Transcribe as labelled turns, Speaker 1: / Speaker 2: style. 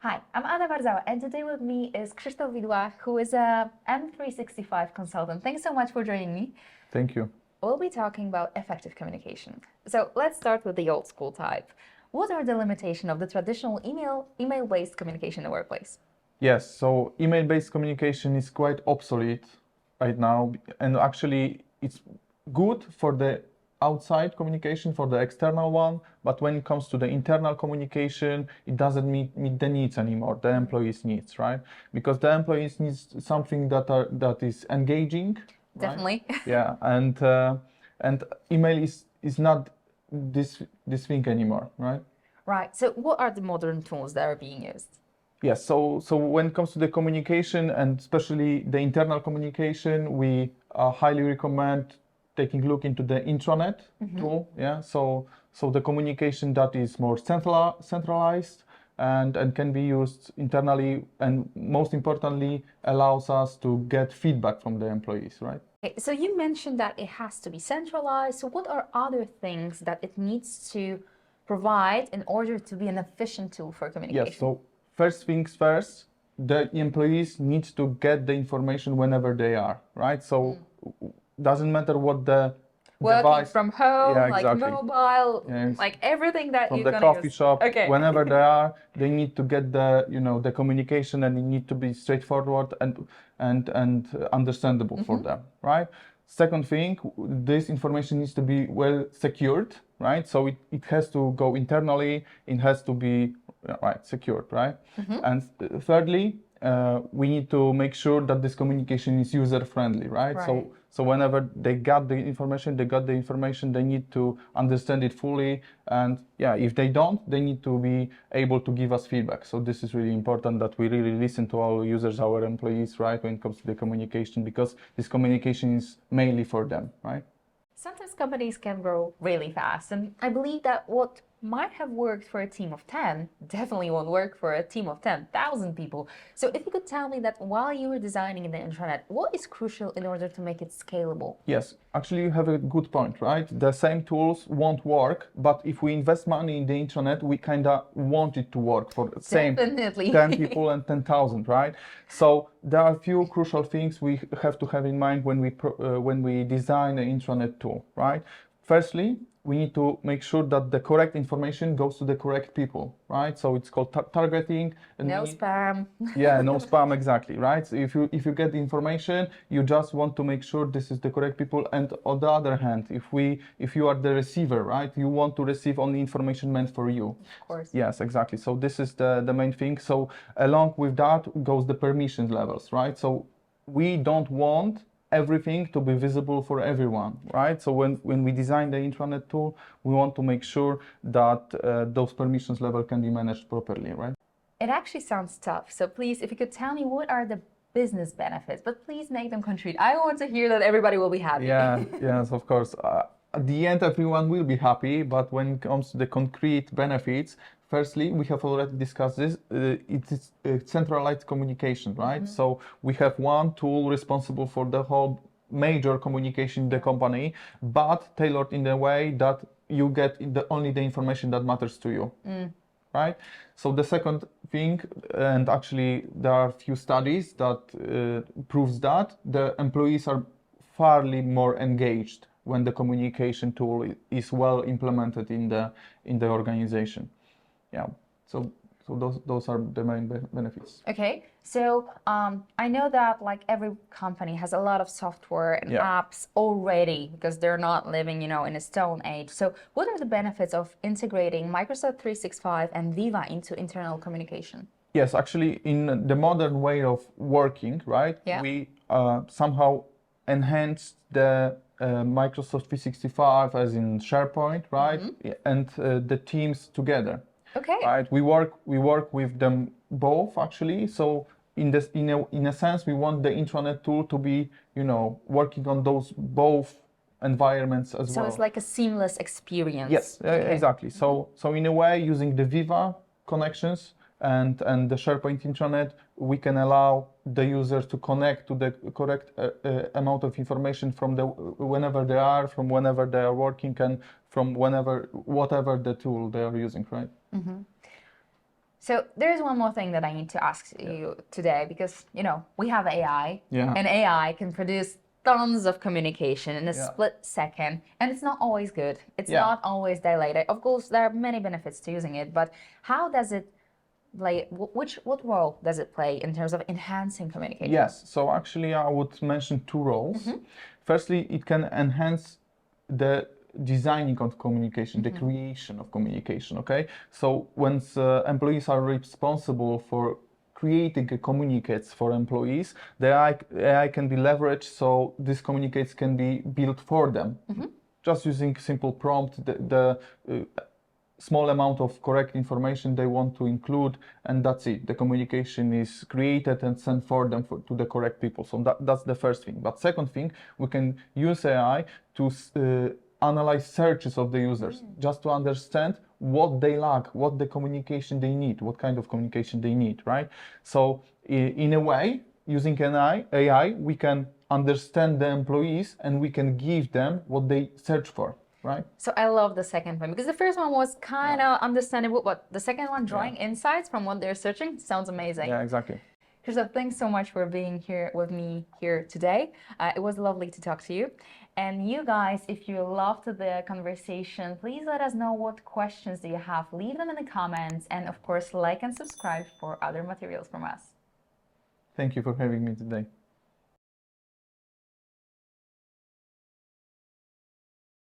Speaker 1: Hi, I'm Anna Barzała, and today with me is Krzysztof Widła, who is a M365 consultant. Thanks so much for joining me.
Speaker 2: Thank you.
Speaker 1: We'll be talking about effective communication. So let's start with the old school type. What are the limitations of the traditional email-based communication in the workplace?
Speaker 2: Yes, so email-based communication is quite obsolete right now, and actually it's good for the outside communication, for the external one, but when it comes to the internal communication, it doesn't meet the needs anymore, the employees' needs, right? Because the employees needs something that is engaging. Right?
Speaker 1: Definitely.
Speaker 2: Yeah, and email is not this thing anymore, right?
Speaker 1: Right. So what are the modern tools that are being used?
Speaker 2: Yes, so when it comes to the communication and especially the internal communication, we highly recommend taking a look into the intranet tool. Yeah, so the communication that is more centralized and can be used internally, and most importantly allows us to get feedback from the employees, right?
Speaker 1: Okay, so you mentioned that it has to be centralized. So what are other things that it needs to provide in order to be an efficient tool for communication?
Speaker 2: Yes, so first things first, the employees need to get the information whenever they are, right? So doesn't matter what the
Speaker 1: working
Speaker 2: device,
Speaker 1: from home,
Speaker 2: yeah,
Speaker 1: like
Speaker 2: exactly.
Speaker 1: mobile,
Speaker 2: Yes.
Speaker 1: like everything that
Speaker 2: From
Speaker 1: you're
Speaker 2: the
Speaker 1: gonna
Speaker 2: coffee
Speaker 1: use.
Speaker 2: shop,
Speaker 1: Okay.
Speaker 2: whenever they are, they need to get the communication, and it need to be straightforward and understandable for them, right? Second thing, this information needs to be well secured, right? So it has to go internally, it has to be secured, right? And thirdly, we need to make sure that this communication is user friendly, right? So whenever they got the information, they need to understand it fully, and yeah, if they don't, they need to be able to give us feedback. So this is really important, that we really listen to our users, our employees, right, when it comes to the communication, because this communication is mainly for them, right?
Speaker 1: Sometimes companies can grow really fast, and I believe that what might have worked for a team of 10 definitely won't work for a team of 10,000 people. So if you could tell me that while you were designing the intranet, what is crucial in order to make it scalable?
Speaker 2: Yes, actually you have a good point, right? The same tools won't work, but if we invest money in the intranet, we kind of want it to work for the same
Speaker 1: Definitely.
Speaker 2: 10 people and 10,000, right? So there are a few crucial things we have to have in mind when we design an intranet tool, right? Firstly, we need to make sure that the correct information goes to the correct people, right? So it's called targeting. And
Speaker 1: no spam.
Speaker 2: Yeah, no spam, exactly, right? So if you get the information, you just want to make sure this is the correct people. And on the other hand, if you are the receiver, right, you want to receive only information meant for you.
Speaker 1: Of course.
Speaker 2: Yes, exactly. So this is the main thing. So along with that goes the permission levels, right? So we don't want everything to be visible for everyone, right? So when we design the intranet tool, we want to make sure that those permissions level can be managed properly, right?
Speaker 1: It actually sounds tough. So please, if you could tell me what are the business benefits, but please make them concrete. I want to hear that everybody will be happy.
Speaker 2: Yeah, yes, of course. At the end, everyone will be happy, but when it comes to the concrete benefits, firstly, we have already discussed this, it is centralized communication, right? So we have one tool responsible for the whole major communication in the company, but tailored in a way that you get only the information that matters to you. Right? So the second thing, and actually there are a few studies that proves that the employees are farly more engaged when the communication tool is well implemented in the organization. Yeah. So those are the main benefits.
Speaker 1: Okay, so I know that like every company has a lot of software and apps already because they're not living, in a stone age. So what are the benefits of integrating Microsoft 365 and Viva into internal communication?
Speaker 2: Yes, actually, in the modern way of working, right, we somehow enhanced the Microsoft 365 as in SharePoint, right, and the teams together.
Speaker 1: Okay.
Speaker 2: Right, we work with them both actually. So in a sense, we want the intranet tool to be, working on those both environments as well.
Speaker 1: So it's like a seamless experience.
Speaker 2: Yes, exactly. So in a way, using the Viva connections and the SharePoint intranet, we can allow the users to connect to the correct amount of information from whenever they are, from whenever they are working, and from whatever the tool they are using, right?
Speaker 1: So there's one more thing that I need to ask you today, because we have AI, and AI can produce tons of communication in a split second, and it's not always good. It's not always dilated. Of course, there are many benefits to using it, but how does it play? What role does it play in terms of enhancing communication?
Speaker 2: Yes. So actually, I would mention two roles. Firstly, it can enhance the designing of communication, the creation of communication. Okay. So when employees are responsible for creating communicates for employees, the AI can be leveraged so these communicates can be built for them. Just using simple prompt, the small amount of correct information they want to include, and that's it. The communication is created and sent for them to the correct people. So that's the first thing. But second thing, we can use AI to analyze searches of the users, just to understand what they lack, what the communication they need, what kind of communication they need, right? So in a way, using AI, we can understand the employees and we can give them what they search for. Right.
Speaker 1: So I love the second one, because the first one was kind of understandable, but the second one, drawing insights from what they're searching, sounds amazing.
Speaker 2: Yeah, exactly.
Speaker 1: Krzysztof, thanks so much for being here with me here today. It was lovely to talk to you. And you guys, if you loved the conversation, please let us know what questions do you have. Leave them in the comments, and of course, like and subscribe for other materials from us.
Speaker 2: Thank you for having me today.